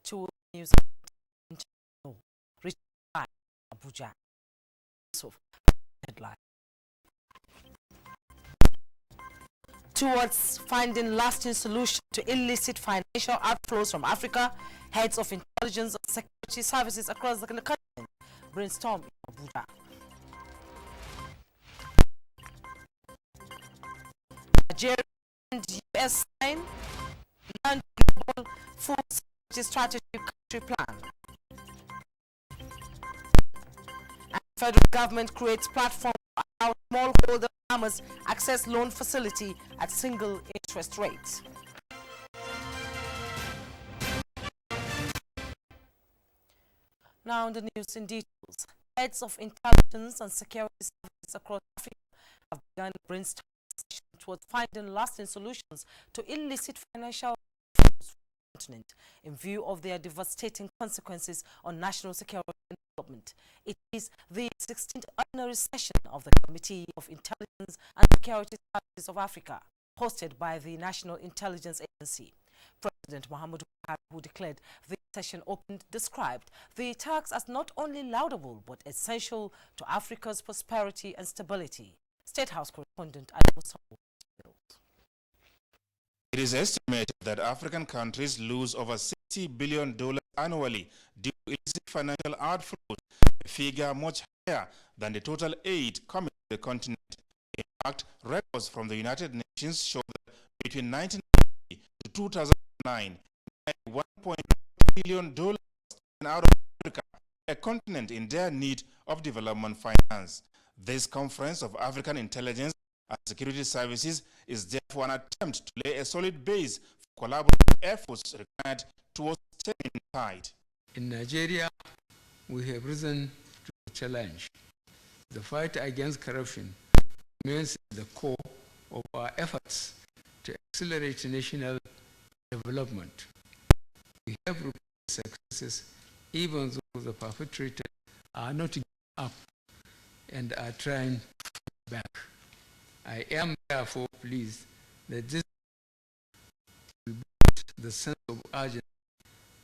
to news reached by Abuja. So, headline. Towards finding lasting solution to illicit financial outflows from Africa, heads of intelligence and security services across the continent brainstorm in Abuja. Nigeria and US sign non-global food security strategy country plan. And federal government creates platform to allow smallholder farmers access loan facility at single interest rates. Now, in the news in details, heads of intelligence and security services across Africa have begun brainstorming towards finding lasting solutions to illicit financial flows from the continent in view of their devastating consequences on national security and development. It is the 16th ordinary session of the Committee of Intelligence and Security Services of Africa, hosted by the National Intelligence Agency. President Muhammadu Buhari, who declared the session open, described the task as not only laudable but essential to Africa's prosperity and stability. State House correspondent Adamu Sambo. It is estimated that African countries lose over $60 billion annually due to illicit financial outflows, a figure much higher than the total aid coming to the continent. In fact, records from the United Nations show that between 1990 to 2009, $1.2 billion out of Africa, a continent in dire need of development finance. This Conference of African Intelligence and Security Services is therefore an attempt to lay a solid base for collaborative efforts required towards staying tight. In Nigeria, we have risen to the challenge. The fight against corruption remains at the core of our efforts to accelerate national development. We have reported successes even though the perpetrators are not giving up and are trying to fight back. I am therefore pleased that this will build the sense of urgency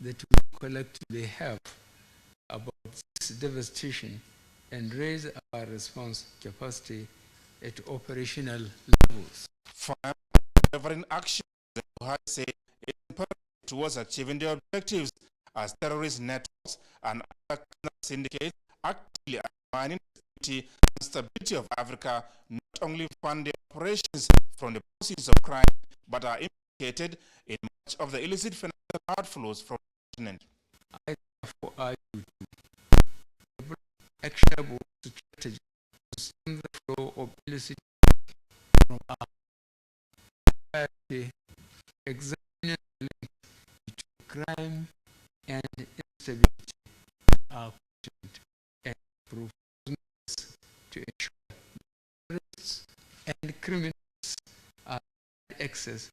that we collectively have about this devastation and raise our response capacity at operational levels. Favoring action, the Buhari said, is imperative towards achieving the objectives as terrorist networks and other syndicates actively undermining the security and stability of Africa not only fund their operations from the proceeds of crime, but are implicated in much of the illicit financial outflows from the continent. I therefore urge you to develop actionable strategies to stem the flow of illicit from our society, examining the link between crime and instability in our continent, and propose measures to ensure terrorists and criminals are access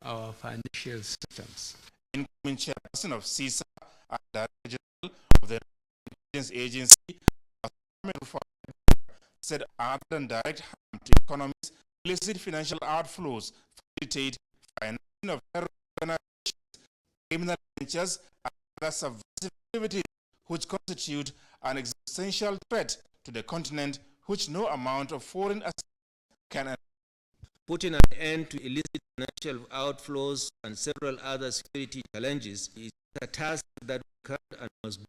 our financial systems. Incoming chairperson of CISA and Director General of the Intelligence Agency said other than direct harm to economies, illicit financial outflows facilitate financing of terror organizations, criminal ventures, and other subversive activities which constitute an existential threat to the continent, which no amount of foreign assistance can. Putting an end to illicit financial outflows and several other security challenges is a task that we can and must do.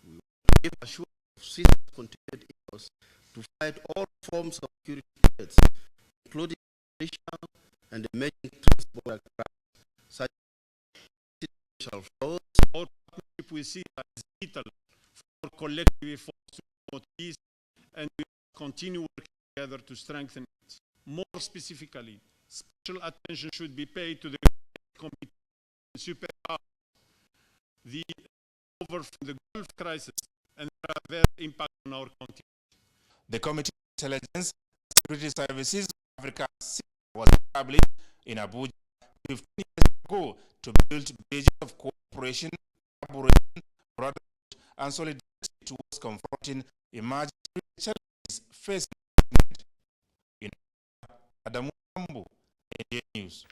We want to give assurance of CISA's continued efforts to fight all forms of security threats, including racial and emerging transborder crimes, such as financial flows. Our partnership with CISA is vital for collective efforts to promote peace, and we continue working together to strengthen it. More specifically, special attention should be paid to the committee and superpower the over from the Gulf crisis and their impact on our continent. The Committee of Intelligence and Security Services of Africa was established in Abuja 15 years ago to build bridges of cooperation, collaboration, brotherhood, and solidarity towards confronting emerging challenges facing the continent. In Adamu Sambo, Nigerian News.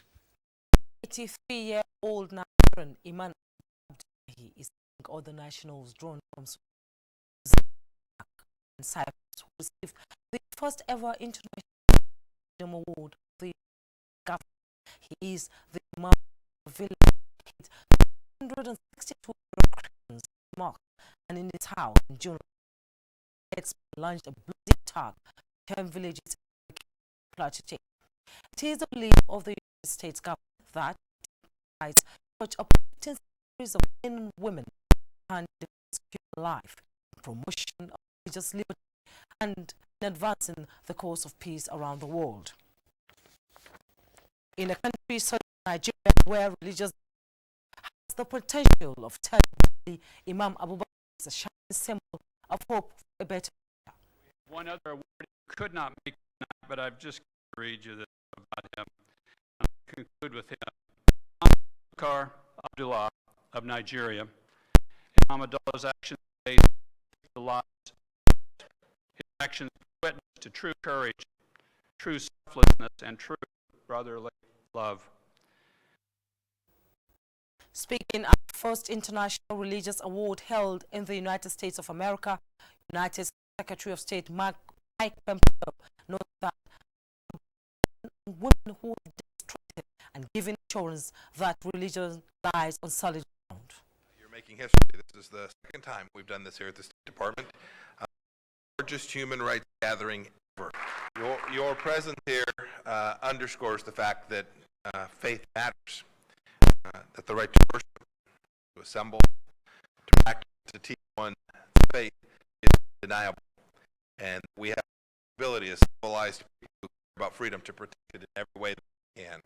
83-year-old Nigerian Imam Abdullahi is among other nationals drawn from Sudan and Cyprus, who received the first ever International Freedom Award of the government. He is the Imam of the village 162 Christians in mosque and in his house in June. It's launched a bloody attack on 10 villages in the Plateau State. It is the belief of the United States government that it such a potent series of men and women and human life, promotion of religious liberty, and in advancing the cause of peace around the world. In a country such as Nigeria, where religious has the potential of turning Imam Abubakar is a shining symbol of hope for a better future. One other award he could not make tonight, but I've just to read you this about him. I'll conclude with him. Abubakar Abdullah of Nigeria. Imam Abdullah's actions based the lives. His actions witness to true courage, true selflessness, and true brotherly love. Speaking at the first International Religious Award held in the United States of America, United States Secretary of State Mike Pompeo noted that women who have demonstrated and given assurance that religion lies on solid ground. You're making history. This is the second time we've done this here at the State Department. Largest human rights gathering ever. Your presence here underscores the fact that faith matters, that the right to worship, to assemble, to practice, to teach one faith is undeniable. And we have the ability as civilized people who care about freedom to protect it in every way that we can.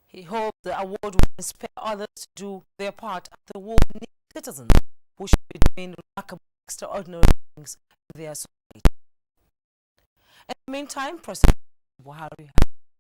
He hoped the award will inspire others to do their part as the world needs citizens who should be doing remarkable, extraordinary things in their society. In the meantime, President Buhari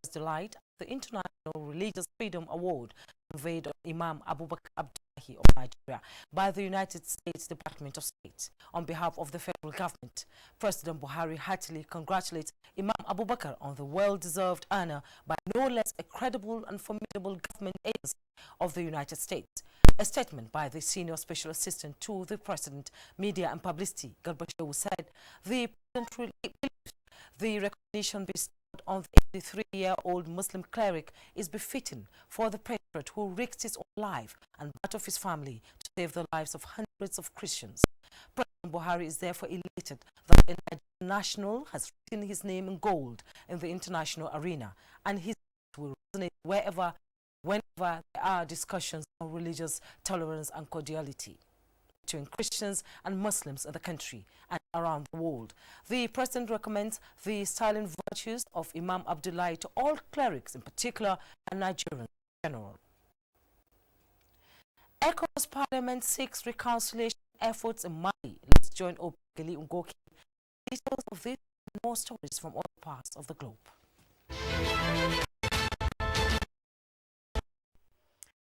has delight at the International Religious Freedom Award conveyed on Imam Abubakar Abdullahi of Nigeria by the United States Department of State. On behalf of the federal government, President Buhari heartily congratulates Imam Abubakar on the well-deserved honor by no less a credible and formidable government agency of the United States. A statement by the Senior Special Assistant to the President, Media and Publicity, Garba Shehu, said the President believes the recognition bestowed on the 83-year-old Muslim cleric is befitting for the patriot who risked his own life and that of his family to save the lives of hundreds of Christians. President Buhari is therefore elated that a Nigerian national has written his name in gold in the international arena, and his will resonate whenever there are discussions on religious tolerance and cordiality between Christians and Muslims in the country and around the world. The President recommends the sterling virtues of Imam Abdullahi to all clerics in particular and Nigerians in general. ECOWAS Parliament seeks reconciliation efforts in Mali. Let's join Obegeli Ungoki. Details of this and more stories from other parts of the globe.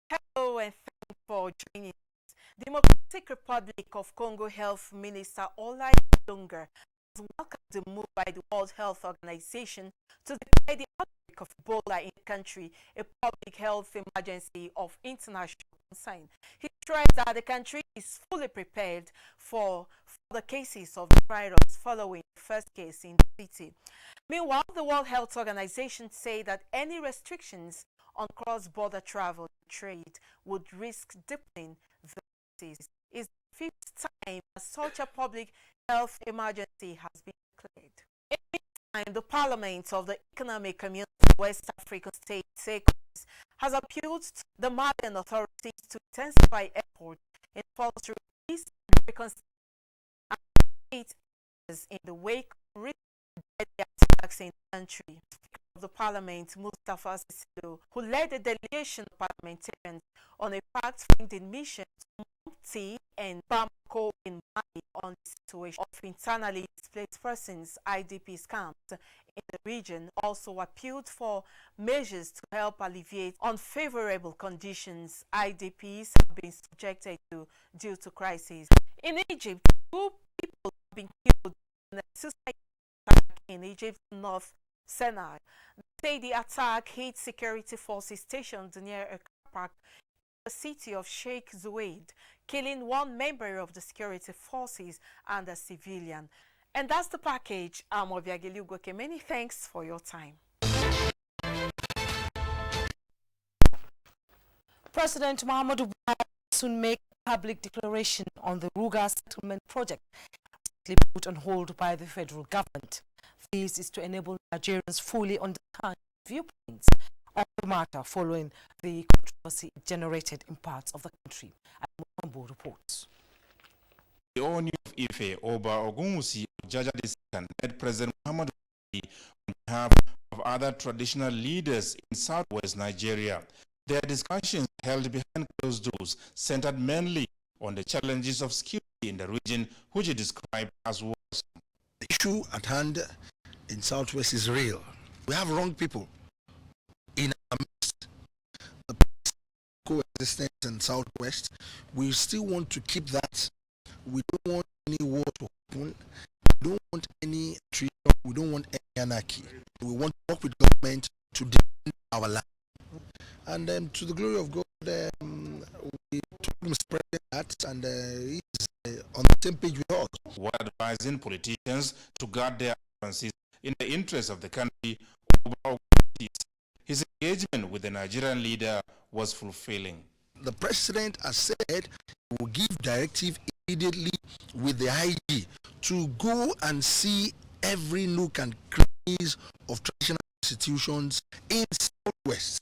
Hello and thank you for joining us. Democratic Republic of Congo Health Minister Olai Lunga has welcomed the move by the World Health Organization to declare the outbreak of Ebola in the country a public health emergency of international concern. He stressed that the country is fully prepared for further cases of the virus following the first case in the city. Meanwhile, the World Health Organization said that any restrictions on cross-border travel and trade would risk deepening the crisis. It's the fifth time that such a public health emergency has been declared. In the meantime, the Parliament of the Economic Community of West African States ECOWAS has appealed to the Malian authorities to intensify efforts in fostering peace and reconciliation in the wake of recent deadly attacks in the country. Of the Parliament, Mustafa Sisido, who led a delegation of parliamentarians on a fact-finding mission to Mopti and Bamako in Mali on the situation of internally displaced persons, IDPs camps in the region, also appealed for measures to help alleviate unfavorable conditions IDPs have been subjected to due to crisis. In Egypt, 2 people have been killed in a suicide attack in Egypt's North Sinai. They say the attack hit security forces stationed near a car park the city of Sheikh Zayed, killing one member of the security forces and a civilian. And that's the package. I'm Obiageli Ugoke. Many thanks for your time. President Muhammadu Buhari will soon make a public declaration on the Ruga settlement project, put on hold by the federal government. This is to enable Nigerians fully understand viewpoints on the matter following the controversy generated in parts of the country. Mumbo reports. The Oni of Ife, Oba Ogunwusi Jaja II, met President Muhammadu Buhari on behalf of other traditional leaders in southwest Nigeria. Their discussions held behind closed doors centered mainly on the challenges of security in the region, which he described as worrisome. The issue at hand in Southwest is real. We have wrong people in our midst. The coexistence in Southwest, we still want to keep that. We don't want any war to happen. We don't want any treason. We don't want any anarchy. We want to work with government to defend our land. And to the glory of God, we told him spreading that, and he's on the same page with us. While advising politicians to guard their utterances in the interest of the country, his engagement with the Nigerian leader was fulfilling. The president has said he will give directive immediately with the IG to go and see every nook and crannies of traditional institutions in Southwest.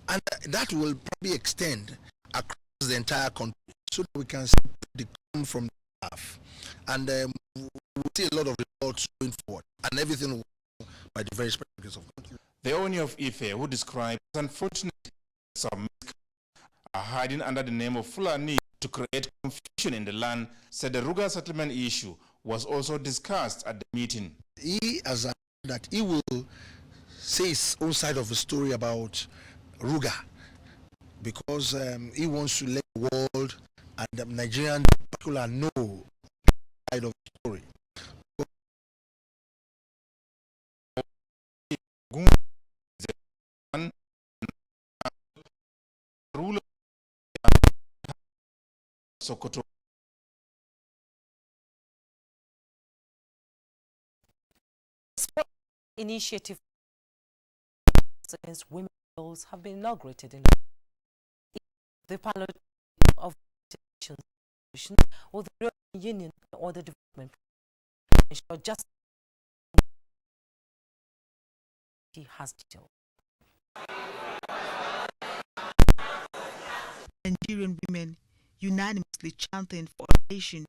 And that will probably extend across the entire country so that we can see the come from the staff. And we'll see a lot of results going forward. And everything will go by the very special grace of God. The Oni of Ife, who described as unfortunate some are hiding under the name of Fulani to create confusion in the land, said the Ruga settlement issue was also discussed at the meeting. He has announced that he will say his own side of the story about Ruga, because he wants to let the world and the Nigerian particular know the side of the story. Sokoto initiative against women bills have been inaugurated in the pilot of solutions with the European Union or the development to ensure justice has detailed. Nigerian women unanimously chanting for a nation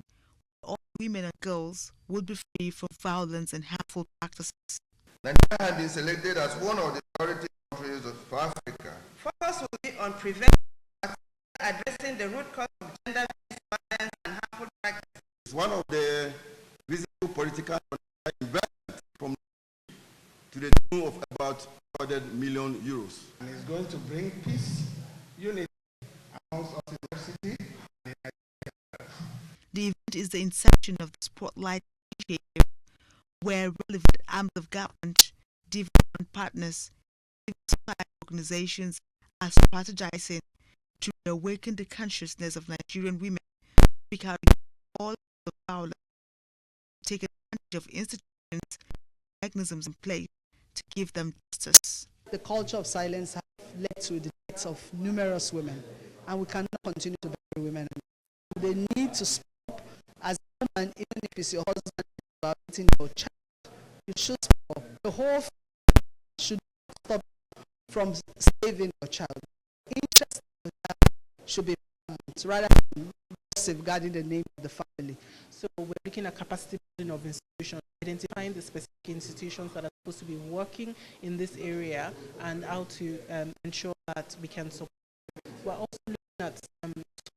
where all women and girls would be free from violence and harmful practices. Nigeria has been selected as one of the priority countries of Africa. Focus will be on preventing and addressing the root cause of gender-based violence and harmful practices. It's one of the visible political investments from to the tune of about 100 million euros. And it's going to bring peace, unity amongst us in the city. The event is the inception of the Spotlight Initiative, where relevant arms of government, development partners, civil society organizations are strategizing to awaken the consciousness of Nigerian women, speak out against all the violence, take advantage of institutions, mechanisms in place to give them justice. The culture of silence has led to the deaths of numerous women, and we cannot continue to bury women. They need to stop. As a woman, even if it's your husband violating your child, you should stop. The whole family should stop from saving your child. Interest of the child should be paramount rather than safeguarding the name of the family. So we're looking at capacity building of institutions, identifying the specific institutions that are supposed to be working in this area and how to ensure that we can support. We're also looking at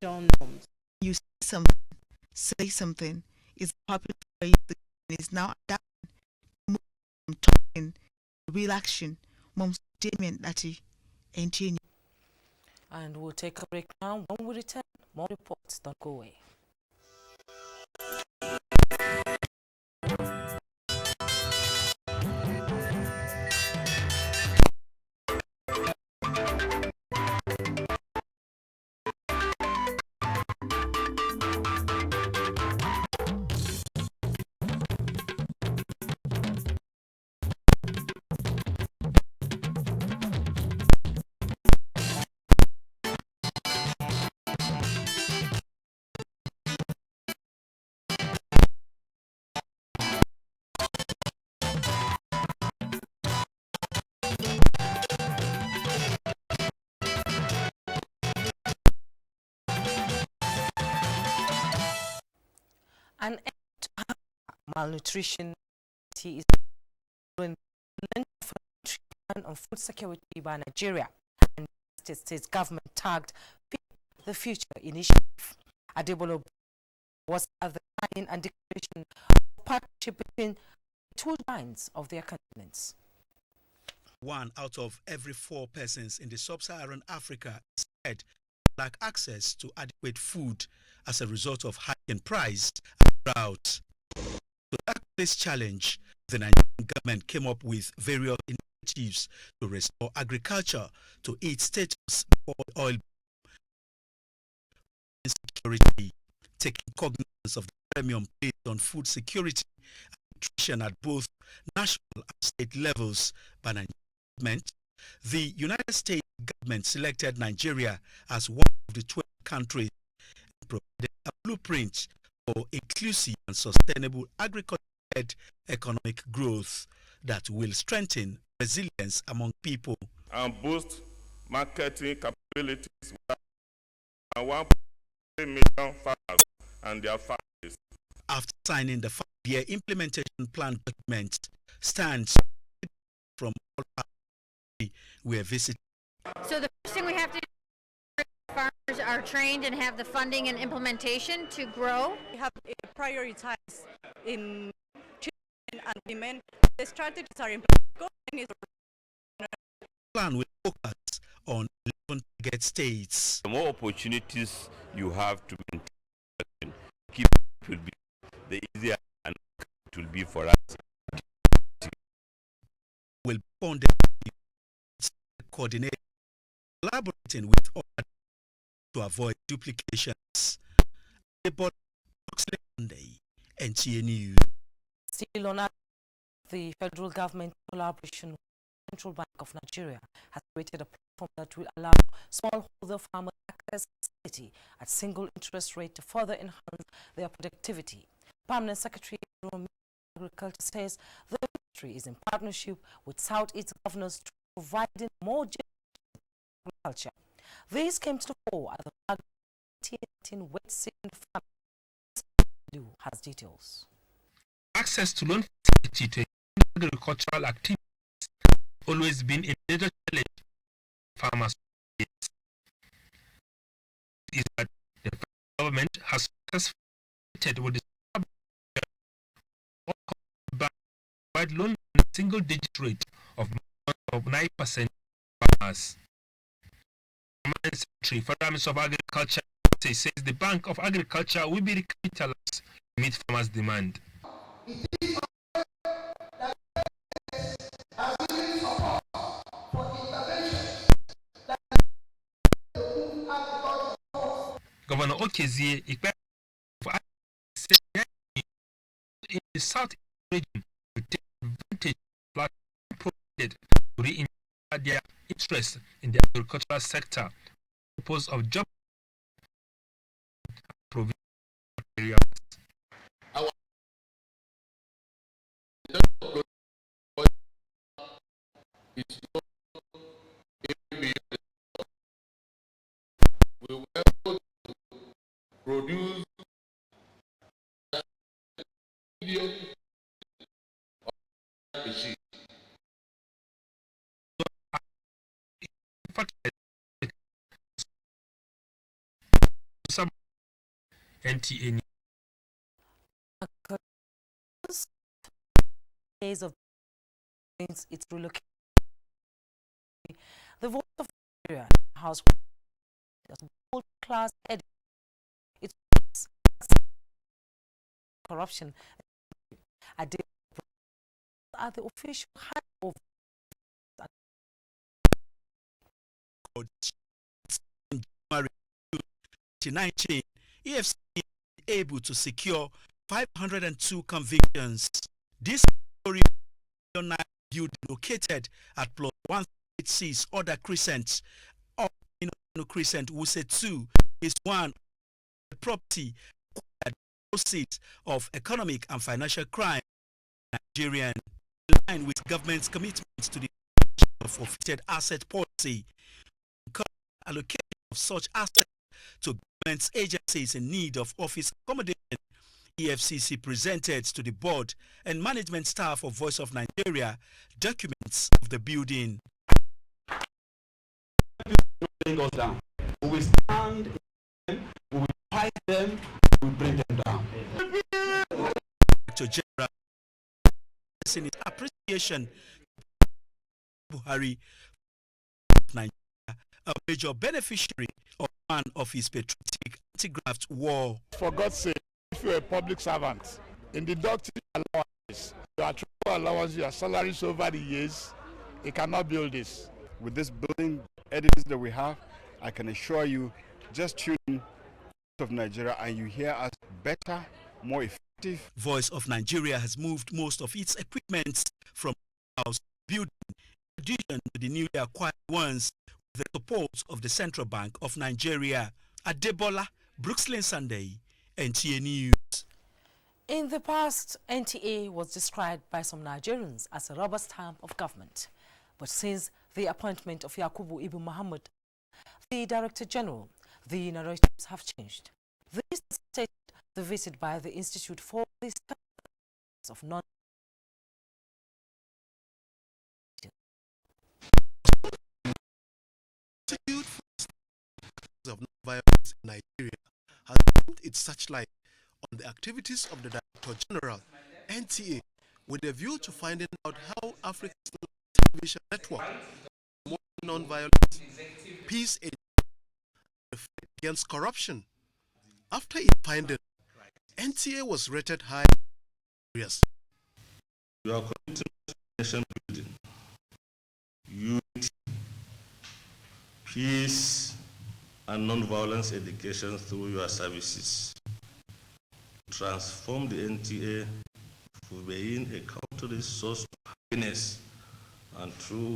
social norms. You say something, say something is a popular phrase that is now adapted to move from talking to real action. Mom's statement that he ain't. And we'll take a break now. When we return, more reports. Don't go away. An end to malnutrition is on food security by Nigeria and the States government tagged the Future Initiative. Adebolo was at the signing and declaration of partnership between two giants of their continents. 1 out of every 4 persons in the sub-Saharan Africa is said to lack access to adequate food as a result of hiking price and drought. To tackle this challenge, the Nigerian government came up with various initiatives to restore agriculture to its status before oil security, taking cognizance of the premium placed on food security and nutrition at both national and state levels by Nigeria. The United States government selected Nigeria as one of the 12 countries and provided a blueprint for inclusive and sustainable agriculture-led economic growth that will strengthen resilience among people and boost marketing capabilities and 1.3 million farmers and their families. After signing the 5-year implementation plan document, stands from all parties were visited. So the first thing we have to do, farmers are trained and have the funding and implementation to grow. We have prioritized in children and women. The strategies are implemented. The plan will focus on 11 target states. The more opportunities you have to maintain, keep it will be the easier and it will be for us. Will fund coordinate, collaborating with others to avoid duplications. NTA News. Still on the federal government collaboration with the Central Bank of Nigeria has created a platform that will allow smallholder farmers access facility at single interest rate to further enhance their productivity. Permanent Secretary of Agriculture says the ministry is in partnership with Southeast governors to providing more agriculture. This came to the fore at the 2018 wet season farm. Has details. Access to loan facility to agricultural activities has always been a major challenge for farmers. Is that the federal government has successfully with the provide loan at a single-digit rate of 9% farmers. Secretary, Federal Minister of Agriculture says the Bank of Agriculture will be recapitalized to meet farmers' demand. Governor Okezie in the South region to take advantage of platform provided to re-engineer their interest in the agricultural sector, purpose of job provision areas. We were able to produce million of machines. Some NTA days of its relocation. The vote of Nigeria House gold class head its corruption at the official handover. In January 2019, EFCC was able to secure 502 convictions. This building located at plot 186 Order Crescent of Crescent, Wuse 2, is one property acquired proceeds of economic and financial crime in Nigerian, in line with government's commitment to the forfeited asset policy. Allocation of such assets to government agencies in need of office accommodation EFCC presented to the board and management staff of Voice of Nigeria documents of the building. Bring us down. We will stand in them, we will fight them, we will bring them down. Director General in his appreciation Buhari of Nigeria, a major beneficiary of one of his patriotic anti-graft war. For God's sake, if you're a public servant, in deducting allowances, your travel allowance, your salaries over the years, it cannot build this. With this building editors that we have, I can assure you, just tune in of Nigeria and you hear us better, more effective. Voice of Nigeria has moved most of its equipment from house building, in addition to the newly acquired ones, with the support of the Central Bank of Nigeria. Adebola, Brooklyn Sunday, NTA News. In the past, NTA was described by some Nigerians as a rubber stamp of government. But since the appointment of Yakubu Ibn Muhammad, the Director General, the narratives have changed. This stated the visit by the Institute for the Studies of Non- Institute for the Studies of Non-Violence in Nigeria has turned its searchlight on the activities of the Director General, NTA, with a view to finding out how Africa's television network promotes non-violence, peace, and the fight against corruption. After its finding, NTA was rated high. Yes. You are committing to nation building, unity, peace, and non-violence education through your services. Transform the NTA from being a country's source of happiness and through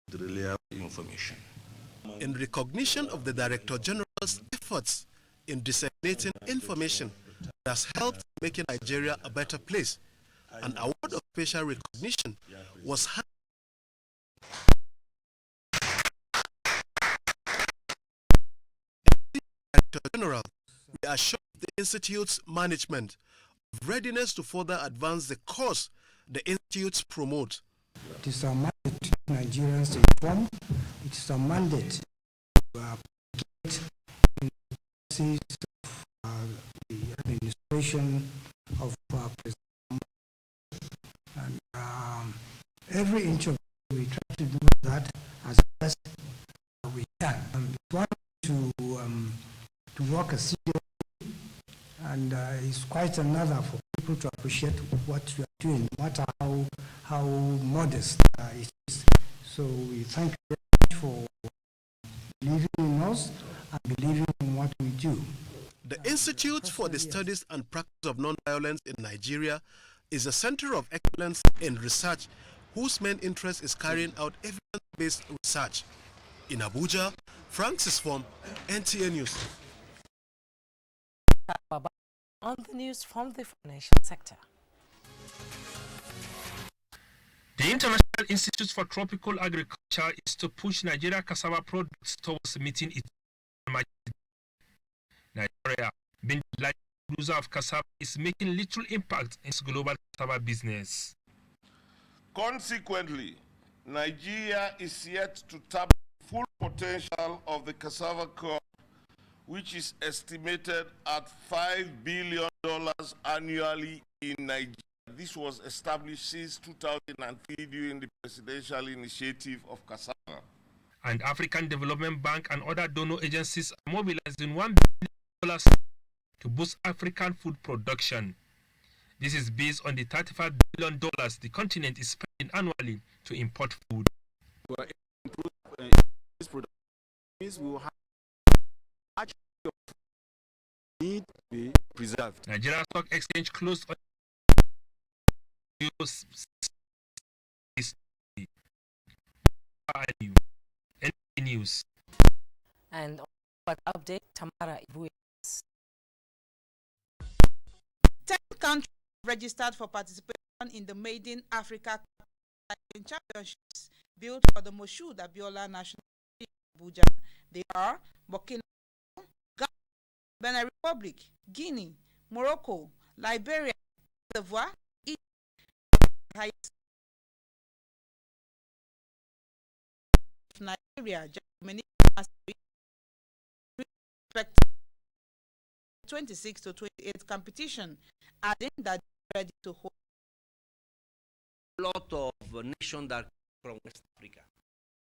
the reliable information. In recognition of the Director General's efforts in disseminating information that has helped making Nigeria a better place, an award of special recognition was handed to the Director General. We assure the Institute's management of readiness to further advance the cause the Institutes promote. It is our mandate to Nigerians to inform. It is our mandate to get in the policies of the administration of President. And every inch of it, we try to do that as best as we can. We want to work a serious, and it's quite another for people to appreciate what you are doing, no matter how modest it is. So we thank you very much for believing in us and believing in what we do. The Institute for the Studies and Practice of Non-Violence in Nigeria is a center of excellence in research whose main interest is carrying out evidence-based research. In Abuja, Francis Form, NTA News. On the news from the financial sector. The International Institute for Tropical Agriculture is to push Nigeria cassava products towards meeting its market. Nigeria, being the largest producer of cassava, is making little impact in its global cassava business. Consequently, Nigeria is yet to tap the full potential of the cassava crop, which is estimated at $5 billion annually in Nigeria. This was established since 2003 during the presidential initiative of cassava. And African Development Bank and other donor agencies are mobilizing $1 billion to boost African food production. This is based on the $35 billion the continent is spending annually to import food. Well, this production means we will have much of need to be preserved. Nigeria Stock Exchange closed on news. And on update, Tamara Ibu. 10 countries registered for participation in the Made in Africa Championships built for the Moshood Abiola National Abuja. They are Burkina Faso, Ghana, Benin Republic, Guinea, Morocco, Liberia, Cote d'Ivoire, highest of Nigeria, Germany, 26 to 28 competition, adding that they're ready to hold a lot of nations that from West Africa,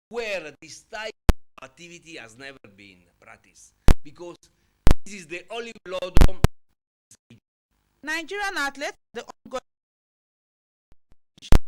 where this type of activity has never been practiced, because this is the only velodrome. Nigerian athletes, the ongoing